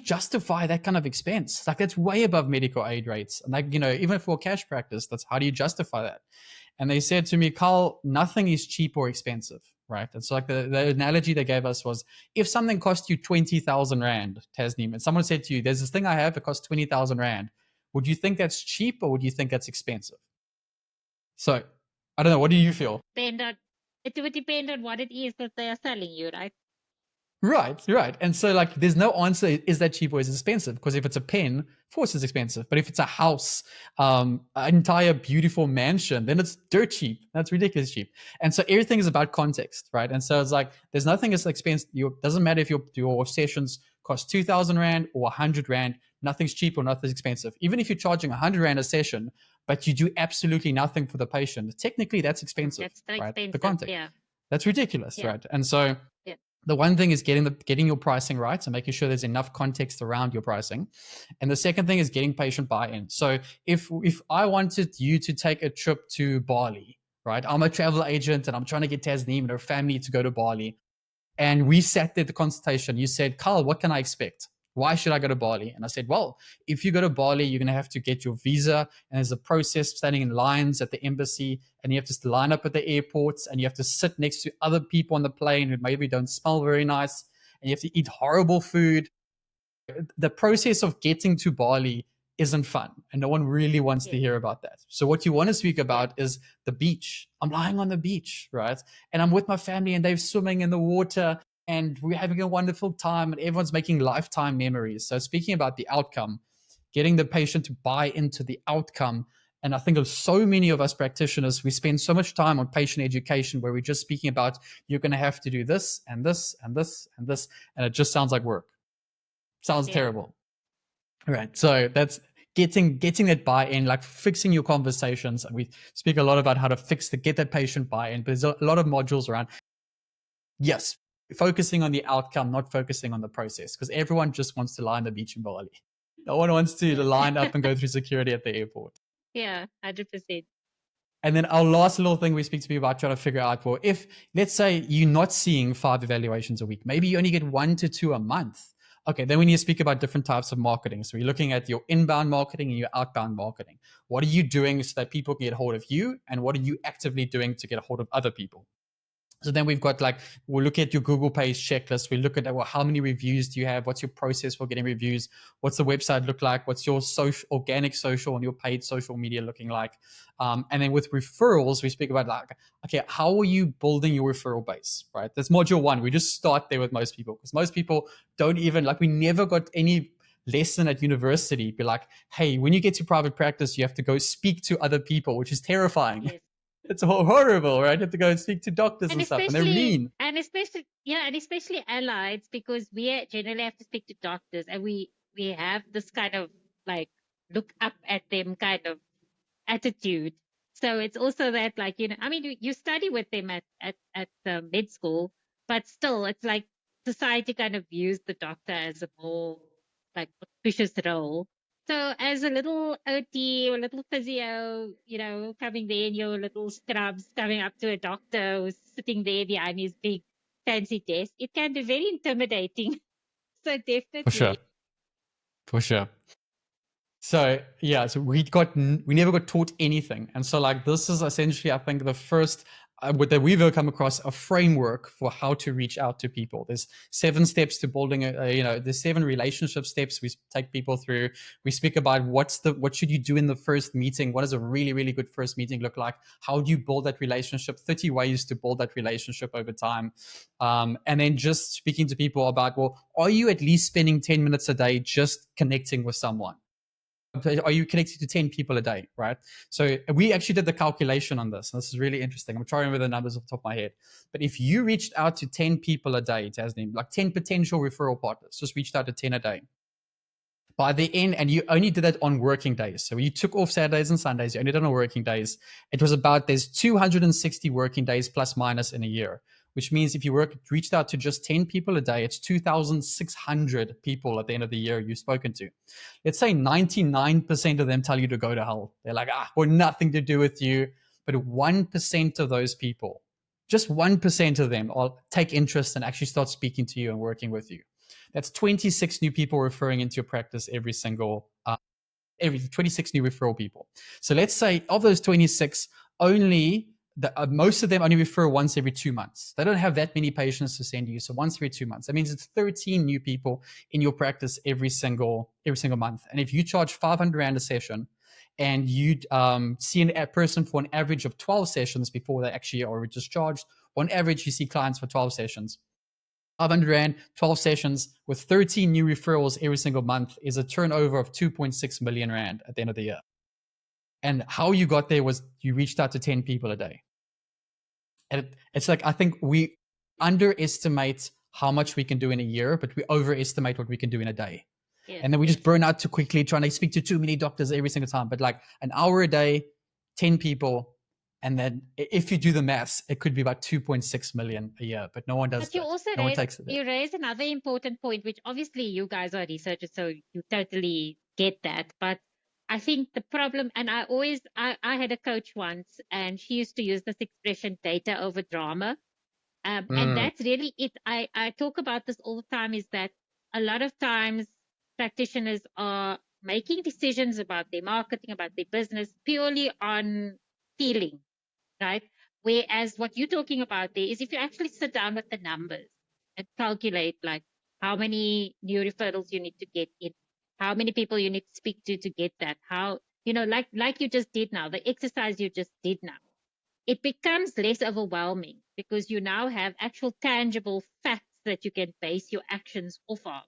justify that kind of expense? Like, that's way above medical aid rates. And like, even for cash practice, how do you justify that? And they said to me, Kyle, nothing is cheap or expensive, right? And so like the analogy they gave us was, if something cost you 20,000 Rand, Tasneem, and someone said to you, there's this thing I have, it costs 20,000 Rand. Would you think that's cheap or would you think that's expensive? So I don't know. What do you feel? It would depend on what it is that they are selling you, right? Right. And so like, there's no answer, is that cheap or is it expensive? Because if it's a pen, of course it's expensive. But if it's a house, an entire beautiful mansion, then it's dirt cheap. That's ridiculous cheap. And so everything is about context, right? And so it's like, there's nothing as expensive. Doesn't matter if your sessions cost 2,000 Rand or 100 Rand, nothing's cheap or nothing's expensive. Even if you're charging 100 Rand a session, but you do absolutely nothing for the patient, technically that's expensive. That's right? expensive, the context. That's ridiculous, right? And so the one thing is getting your pricing right, so making sure there's enough context around your pricing. And the second thing is getting patient buy-in. So if I wanted you to take a trip to Bali, right? I'm a travel agent and I'm trying to get Tasneem and her family to go to Bali. And we sat there at the consultation. You said, Carl, what can I expect? Why should I go to Bali? And I said, well, if you go to Bali, you're going to have to get your visa. And there's a process, standing in lines at the embassy. And you have to line up at the airports. And you have to sit next to other people on the plane who maybe don't smell very nice. And you have to eat horrible food. The process of getting to Bali isn't fun, and no one really wants to hear about that. So what you want to speak about is the beach. I'm lying on the beach, right? And I'm with my family, and they're swimming in the water, and we're having a wonderful time, and everyone's making lifetime memories. So speaking about the outcome, getting the patient to buy into the outcome. And I think of so many of us practitioners, we spend so much time on patient education where we're just speaking about, you're going to have to do this and this and this and this, and it just sounds like work. Sounds terrible. Right. So that's getting that buy-in, like fixing your conversations. We speak a lot about how to get that patient buy-in, but there's a lot of modules around. Yes, focusing on the outcome, not focusing on the process, because everyone just wants to lie on the beach in Bali. No one wants to line up and go through security at the airport. Yeah, 100%. And then our last little thing we speak to people about trying to figure out, well, if let's say you're not seeing 5 evaluations a week, maybe you only get 1 to 2 a month. Okay, then we need to speak about different types of marketing. So we're looking at your inbound marketing and your outbound marketing. What are you doing so that people can get a hold of you? And what are you actively doing to get a hold of other people? So then we've got we'll look at your Google page checklist. We look at, well, how many reviews do you have? What's your process for getting reviews? What's the website look like? What's your organic social and your paid social media looking like? And then with referrals, we speak about okay, how are you building your referral base, right? That's module 1. We just start there with most people because most people don't even, we never got any lesson at university be like, hey, when you get to private practice, you have to go speak to other people, which is terrifying. Yes. It's horrible, right? You have to go and speak to doctors and stuff, and they're mean. And especially allies, because we generally have to speak to doctors, and we have this kind of look up at them kind of attitude. So it's also that I mean, you study with them at med school, but still, it's like society kind of views the doctor as a more auspicious role. So as a little OT or little physio, coming there in your little scrubs, coming up to a doctor who's sitting there behind his big fancy desk, it can be very intimidating. So definitely. For sure. So yeah, so we never got taught anything, and so this is essentially, I think, the first that we've ever come across a framework for how to reach out to people. There's 7 steps to building there's 7 relationship steps we take people through. We speak about what should you do in the first meeting. What does a really, really good first meeting look like? How do you build that relationship? 30 ways to build that relationship over time. And then just speaking to people about, well, are you at least spending 10 minutes a day just connecting with someone? Are you connected to 10 people a day, right? So we actually did the calculation on this. And this is really interesting. I'm trying to remember the numbers off the top of my head. But if you reached out to 10 people a day, Tasneem, 10 potential referral partners, just reached out to 10 a day. By the end, and you only did that on working days. So you took off Saturdays and Sundays, you only did it on working days. It was there's 260 working days plus minus in a year, which means if you reached out to just 10 people a day, it's 2,600 people at the end of the year you've spoken to. Let's say 99% of them tell you to go to hell. They're like, we're nothing to do with you. But 1% of those people, just 1% of them take interest and actually start speaking to you and working with you. That's 26 new people referring into your practice every 26 new referral people. So let's say of those 26, most of them only refer once every 2 months. They don't have that many patients to send you. So once every 2 months, that means it's 13 new people in your practice every single month. And if you charge 500 Rand a session and you see a person for an average of 12 sessions before they actually are discharged, on average, you see clients for 12 sessions. 500 Rand, 12 sessions with 13 new referrals every single month is a turnover of 2.6 million Rand at the end of the year. And how you got there was you reached out to 10 people a day. And it's I think we underestimate how much we can do in a year, but we overestimate what we can do in a day. Yeah. And then we just burn out too quickly trying to speak to too many doctors every single time. But an hour a day, 10 people, and then if you do the maths, it could be about 2.6 million a year, but no one does. But you also raise another important point, which obviously you guys are researchers, so you totally get that. But I think the problem, and I had a coach once, and she used to use this expression, data over drama. And that's really it. I talk about this all the time, is that a lot of times practitioners are making decisions about their marketing, about their business, purely on feeling. Right? Whereas what you're talking about there is if you actually sit down with the numbers and calculate how many new referrals you need to get in, how many people you need to speak to get that. How, like you just did now, the exercise you just did now, it becomes less overwhelming because you now have actual tangible facts that you can base your actions off of.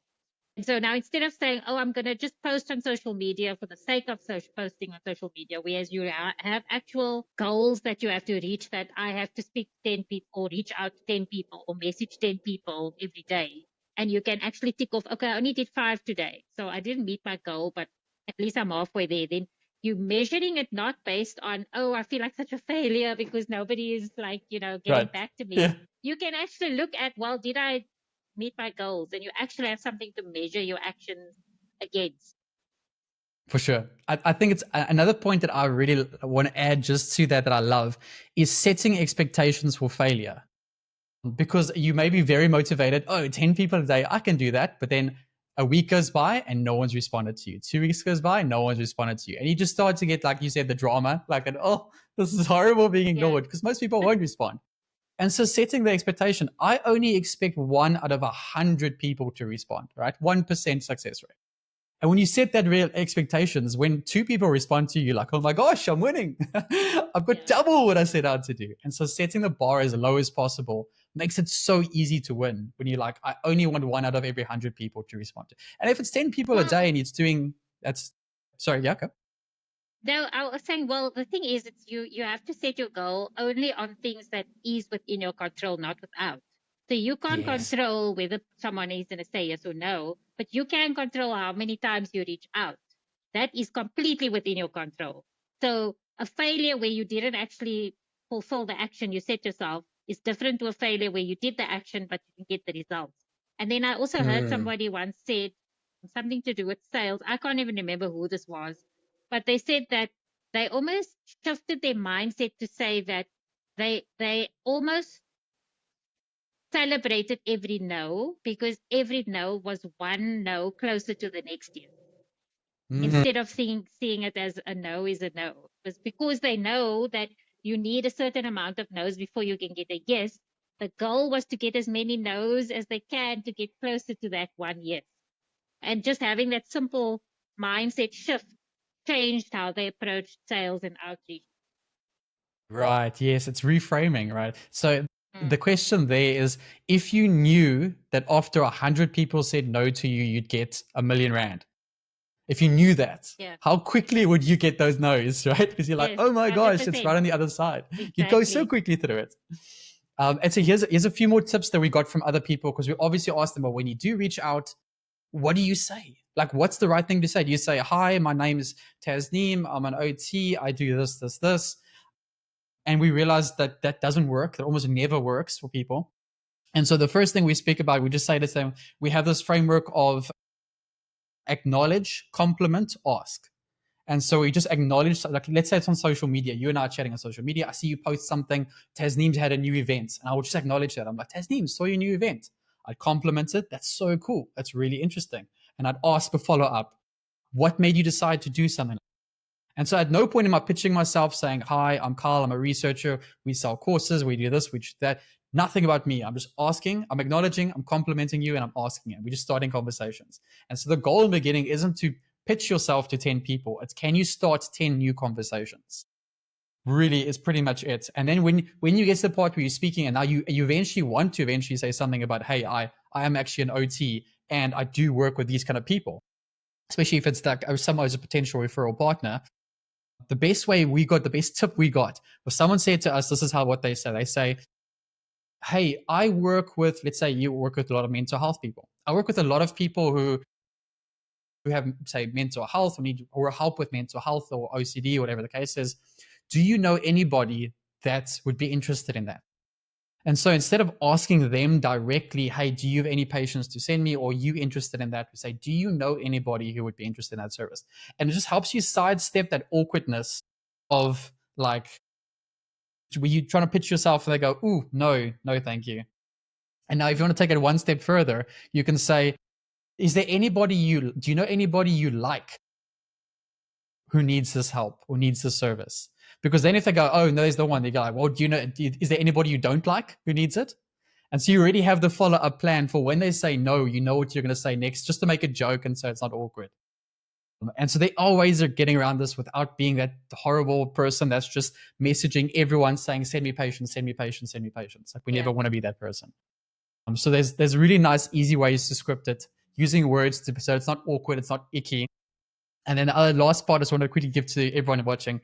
And so now instead of saying, oh, I'm going to just post on social media for the sake of posting on social media, whereas you have actual goals that you have to reach, that I have to speak to 10 people or reach out to 10 people or message 10 people every day. And you can actually tick off, okay, I only did 5 today. So I didn't meet my goal, but at least I'm halfway there. Then you're measuring it not based on, oh, I feel like such a failure because nobody is like, getting Right. back to me. Yeah. You can actually look at, well, did I meet my goals? And you actually have something to measure your actions against. For sure. I think it's another point that I really want to add just to that I love is setting expectations for failure. Because you may be very motivated. Oh, 10 people a day, I can do that. But then a week goes by and no one's responded to you. 2 weeks goes by, no one's responded to you. And you just start to get, like you said, the drama, like, oh, this is horrible being ignored because most people won't respond. And so setting the expectation, I only expect 1 out of 100 people to respond, right? 1% success rate. And when you set that real expectations, when 2 people respond to you, you're like, oh my gosh, I'm winning. I've got double what I set out to do. And so setting the bar as low as possible makes it so easy to win when you're like, I only want 1 out of every 100 people to respond to. And if it's 10 people a day and it's doing, sorry, yeah, go. No, I was saying, well, the thing is, it's you have to set your goal only on things that is within your control, not without. So you can't control whether someone is going to say yes or no, but you can control how many times you reach out. That is completely within your control. So a failure where you didn't actually fulfill the action you set yourself is different to a failure where you did the action, but you didn't get the results. And then I also heard somebody once said something to do with sales. I can't even remember who this was, but they said that they almost shifted their mindset to say that they almost celebrated every no because every no was one no closer to the next year. Instead of seeing it as a no is a no. It's because they know that you need a certain amount of no's before you can get a yes. The goal was to get as many no's as they can to get closer to that one yes. And just having that simple mindset shift changed how they approached sales and outreach. Right. Yes. It's reframing, right? So the question there is, if you knew that after 100 people said no to you, you'd get R1,000,000. If you knew that, how quickly would you get those no's, right? Because you're like, oh my gosh, it's right on the other side. Exactly. You'd go so quickly through it. And so here's a few more tips that we got from other people, because we obviously asked them, well, when you do reach out, what do you say? Like, what's the right thing to say? Do you say, hi, my name is Tasneem, I'm an OT, I do this, this, this. And we realized that that doesn't work. It almost never works for people. And so the first thing we speak about, we just say to them, we have this framework of acknowledge, compliment, ask. And so we just acknowledge, like, let's say it's on social media. You and I are chatting on social media. I see you post something. Tasneem's had a new event. And I will just acknowledge that. I'm like, Tasneem, saw your new event. I'd compliment it. That's so cool. That's really interesting. And I'd ask a follow up. What made you decide to do something? And so at no point am I pitching myself saying, hi, I'm Kyle. I'm a researcher. We sell courses. We do this, we do that. Nothing about me. I'm just asking, I'm acknowledging, I'm complimenting you, and I'm asking it. We're just starting conversations. And so the goal in the beginning isn't to pitch yourself to 10 people. It's, can you start 10 new conversations? Really is pretty much it. And then when you get to the part where you're speaking and now you eventually want to eventually say something about, hey, I am actually an OT and I do work with these kind of people, especially if it's like someone who's a potential referral partner. The best tip we got was someone said to us, this is what they say. They say, hey, I work with, let's say you work with a lot of mental health people. I work with a lot of people who have, say, mental health or help with mental health or OCD, or whatever the case is. Do you know anybody that would be interested in that? And so instead of asking them directly, hey, do you have any patients to send me, or are you interested in that? We say, do you know anybody who would be interested in that service? And it just helps you sidestep that awkwardness of, like, were you trying to pitch yourself and they go, ooh, no, thank you. And now if you want to take it one step further, you can say, do you know anybody you like who needs this help or needs this service? Because then if they go, oh, no, there's the one, they go like, well, is there anybody you don't like who needs it? And so you already have the follow-up plan for when they say no, you know what you're going to say next, just to make a joke and so it's not awkward. And so they always are getting around this without being that horrible person that's just messaging everyone saying, send me patients, send me patients, send me patients. Like we never want to be that person. So there's really nice, easy ways to script it using words so it's not awkward, it's not icky. And then the other last part I just want to quickly give to everyone watching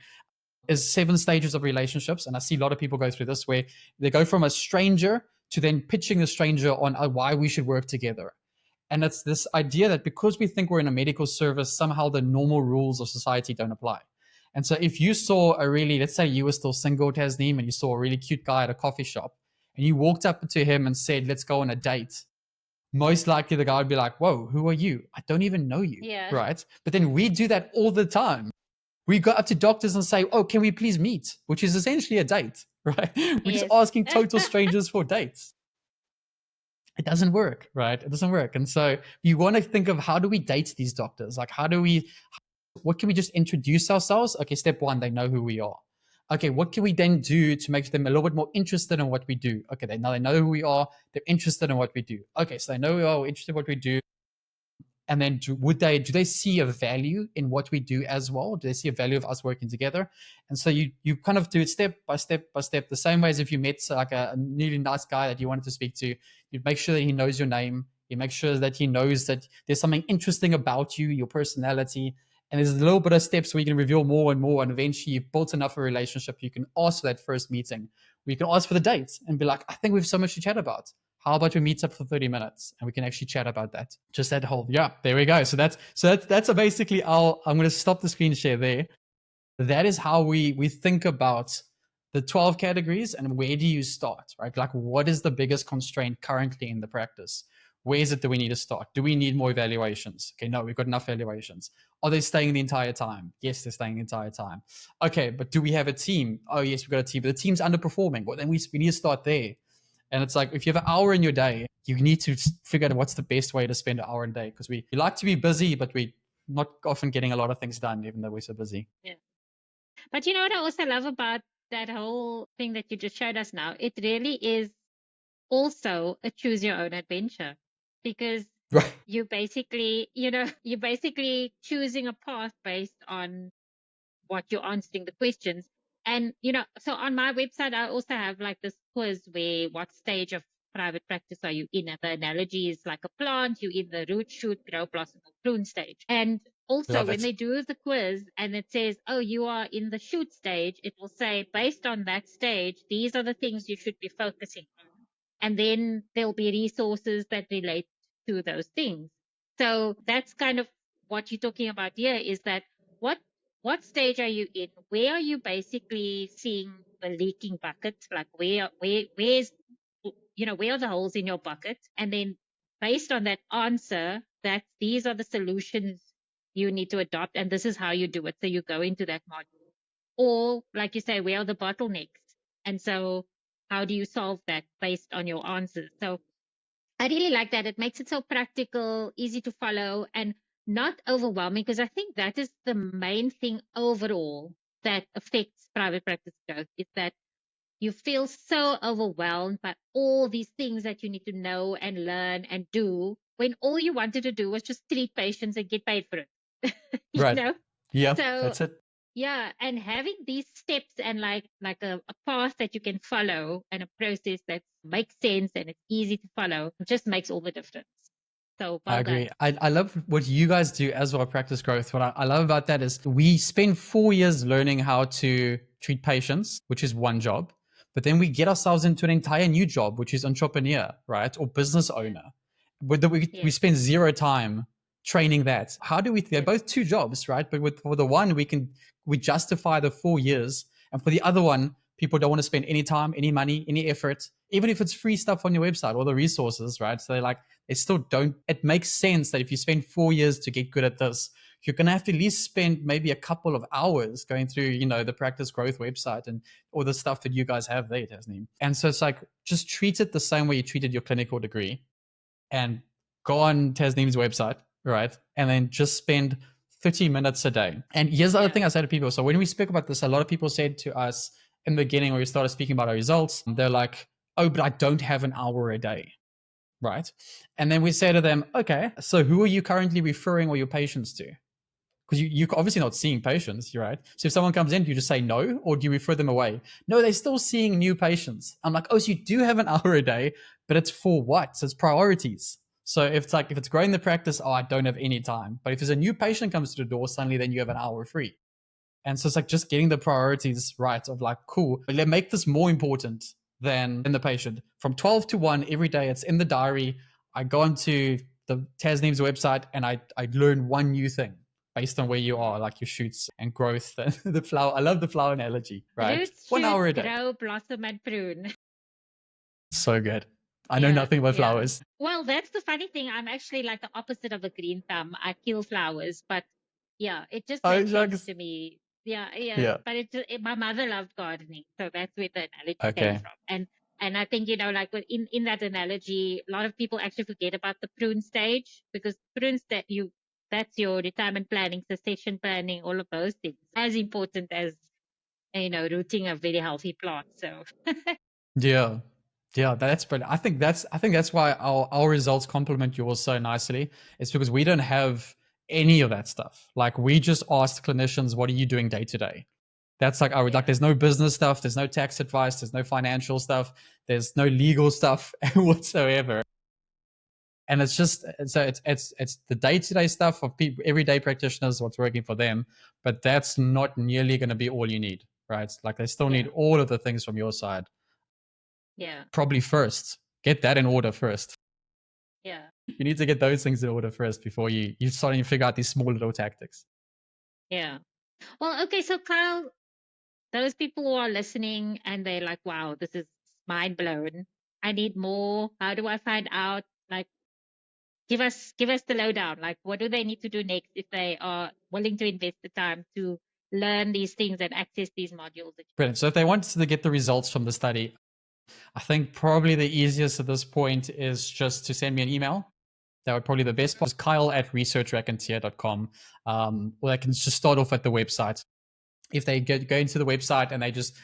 is 7 stages of relationships. And I see a lot of people go through this where they go from a stranger to then pitching the stranger on why we should work together. And it's this idea that because we think we're in a medical service, somehow the normal rules of society don't apply. And so if you saw let's say you were still single, Tasneem, and you saw a really cute guy at a coffee shop, and you walked up to him and said, let's go on a date, most likely the guy would be like, whoa, who are you? I don't even know you, right? But then we do that all the time. We go up to doctors and say, oh, can we please meet? Which is essentially a date, right? We're just asking total strangers for dates. It doesn't work, right? It doesn't work. And so you want to think of how do we date these doctors? Like, what can we just introduce ourselves? Okay, step 1, they know who we are. Okay, what can we then do to make them a little bit more interested in what we do? Okay, they know who we are. They're interested in what we do. Okay, so they know we are, we're interested in what we do. And then do they see a value in what we do as well? Do they see a value of us working together? And so you kind of do it step by step by step, the same way as if you met like a really nice guy that you wanted to speak to. You make sure that he knows your name. You make sure that he knows that there's something interesting about you, your personality. And there's a little bit of steps where you can reveal more and more. And eventually you've built enough of a relationship. You can ask for that first meeting. We can ask for the date and be like, I think we have so much to chat about. How about we meet up for 30 minutes and we can actually chat about that? Just that whole, there we go. So that's basically I'm going to stop the screen share there. That is how we think about the 12 categories and where do you start, right? Like what is the biggest constraint currently in the practice? Where is it that we need to start? Do we need more evaluations? Okay, no, we've got enough evaluations. Are they staying the entire time? Yes, they're staying the entire time. Okay, but do we have a team? Oh, yes, we've got a team, but the team's underperforming. Well, then we need to start there. And it's like, if you have an hour in your day, you need to figure out what's the best way to spend an hour in a day. Because we like to be busy, but we're not often getting a lot of things done, even though we're so busy. Yeah. But you know what I also love about that whole thing that you just showed us now? It really is also a choose your own adventure, because you basically, you're basically choosing a path based on what you're answering the questions. And, so on my website, I also have like this quiz where what stage of private practice are you in? And the analogy is like a plant, you're in the root, shoot, grow, blossom, or prune stage. And also when they do the quiz and it says, oh, you are in the shoot stage, it will say, based on that stage, these are the things you should be focusing on. And then there'll be resources that relate to those things. So that's kind of what you're talking about here, is that what stage are you in? Where are you basically seeing the leaking bucket? Like where's, where are the holes in your bucket? And then based on that answer, that these are the solutions you need to adopt, and this is how you do it. So you go into that module. Or like you say, where are the bottlenecks? And so how do you solve that based on your answers? So I really like that. It makes it so practical, easy to follow, and not overwhelming, because I think that is the main thing overall that affects private practice growth, is that you feel so overwhelmed by all these things that you need to know and learn and do, when all you wanted to do was just treat patients and get paid for it. Right. Yeah, So that's it. yeah, and having these steps and like a path that you can follow and a process that makes sense and it's easy to follow just makes all the difference. So well I agree. done. I love what you guys do as well, practice growth. What I love about that is we spend 4 years learning how to treat patients, which is one job, but then we get ourselves into an entire new job, which is entrepreneur, right? Or business owner. But we spend zero time training that. How do we, they're both two jobs, right? But for the one, we justify the 4 years. And for the other one, people don't want to spend any time, any money, any effort, even if it's free stuff on your website or the resources, right? So they're like, they still don't, it makes sense that if you spend 4 years to get good at this, you're going to have to at least spend maybe a couple of hours going through, the practice growth website and all the stuff that you guys have there, Tasneem. And so it's like, just treat it the same way you treated your clinical degree, and go on Tasneem's website, right? And then just spend 30 minutes a day. And here's the other thing I say to people. So when we speak about this, a lot of people said to us in the beginning when we started speaking about our results, they're like, oh, but I don't have an hour a day, right? And then we say to them, okay, so who are you currently referring all your patients to? because you're obviously not seeing patients, you're right. So if someone comes in, do you just say no, or do you refer them away? No, they're still seeing new patients. I'm like, oh, so you do have an hour a day, but it's for what? So it's priorities. So if it's growing the practice, oh, I don't have any time. But if there's a new patient comes to the door, suddenly then you have an hour free. And so it's like just getting the priorities right of like, cool, let's make this more important than the patient. From 12 to 1 every day, it's in the diary. I go onto the Tasneem's website and I learn one new thing based on where you are, like your shoots and growth. The flower, I love the flower analogy, right? Roots, 1 shoot, hour a day. grow, blossom, and prune. So good. I know Yeah, nothing about yeah. flowers. Well, that's the funny thing. I'm actually like the opposite of a green thumb. I kill flowers, but yeah, it just Oh, makes sense shucks. to me. Yeah, yeah. Yeah. But my mother loved gardening, so that's where the analogy came Okay. from. And I think, like in that analogy, a lot of people actually forget about the prune stage, because prunes that's your retirement planning, succession planning, all of those things, as important as rooting a very healthy plant. So Yeah. Yeah, that's brilliant. I think that's why our results complement yours so nicely. It's because we don't have any of that stuff. Like we just ask clinicians, what are you doing day to day? That's like our yeah, like there's no business stuff, there's no tax advice, there's no financial stuff, there's no legal stuff whatsoever. And it's just so it's the day-to-day stuff of people, everyday practitioners, what's working for them, but that's not nearly going to be all you need, right? Like they still yeah, need all of the things from your side. yeah, Probably first get that in order first. yeah. You need to get those things in order first before you starting to figure out these small little tactics. Yeah. Well, okay. So, Kyle, those people who are listening and they're like, wow, this is mind blown. I need more. How do I find out? Like, give us the lowdown. Like, what do they need to do next if they are willing to invest the time to learn these things and access these modules? Brilliant. So if they want to get the results from the study, I think probably the easiest at this point is just to send me an email. That would probably be the best part. Kyle@researchraconteur.com. Or they can just start off at the website. If they go into the website and they just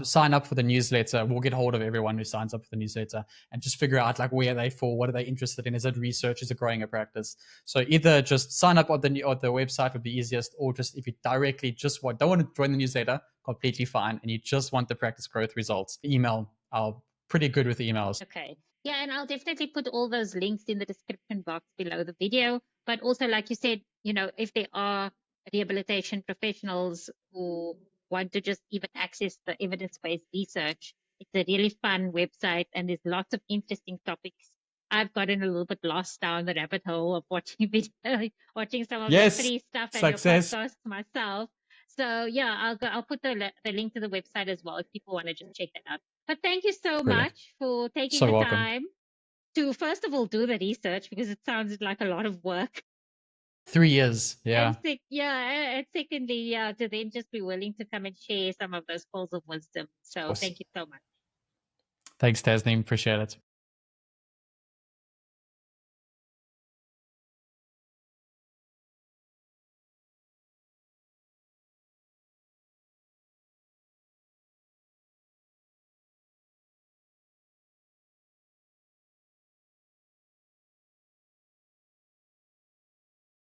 sign up for the newsletter, we'll get hold of everyone who signs up for the newsletter and just figure out like where are they for, what are they interested in, is it research, is it growing a practice? So either just sign up on the website would be easiest, or just if you directly just don't want to join the newsletter, completely fine, and you just want the practice growth results, email. Are pretty good with emails. Okay. Yeah, and I'll definitely put all those links in the description box below the video. But also, like you said, if there are rehabilitation professionals who want to just even access the evidence-based research, it's a really fun website and there's lots of interesting topics. I've gotten a little bit lost down the rabbit hole of watching watching some of the Yes, free stuff and your success. podcasts myself. So yeah, I'll put the link to the website as well if people want to just check that out. But thank you so Brilliant. much for taking So the welcome. time to, first of all, do the research, because it sounds like a lot of work. 3 years. Yeah. And secondly, to then just be willing to come and share some of those pearls of wisdom. Of So course. thank you so much. Thanks, Tasneem. Appreciate it.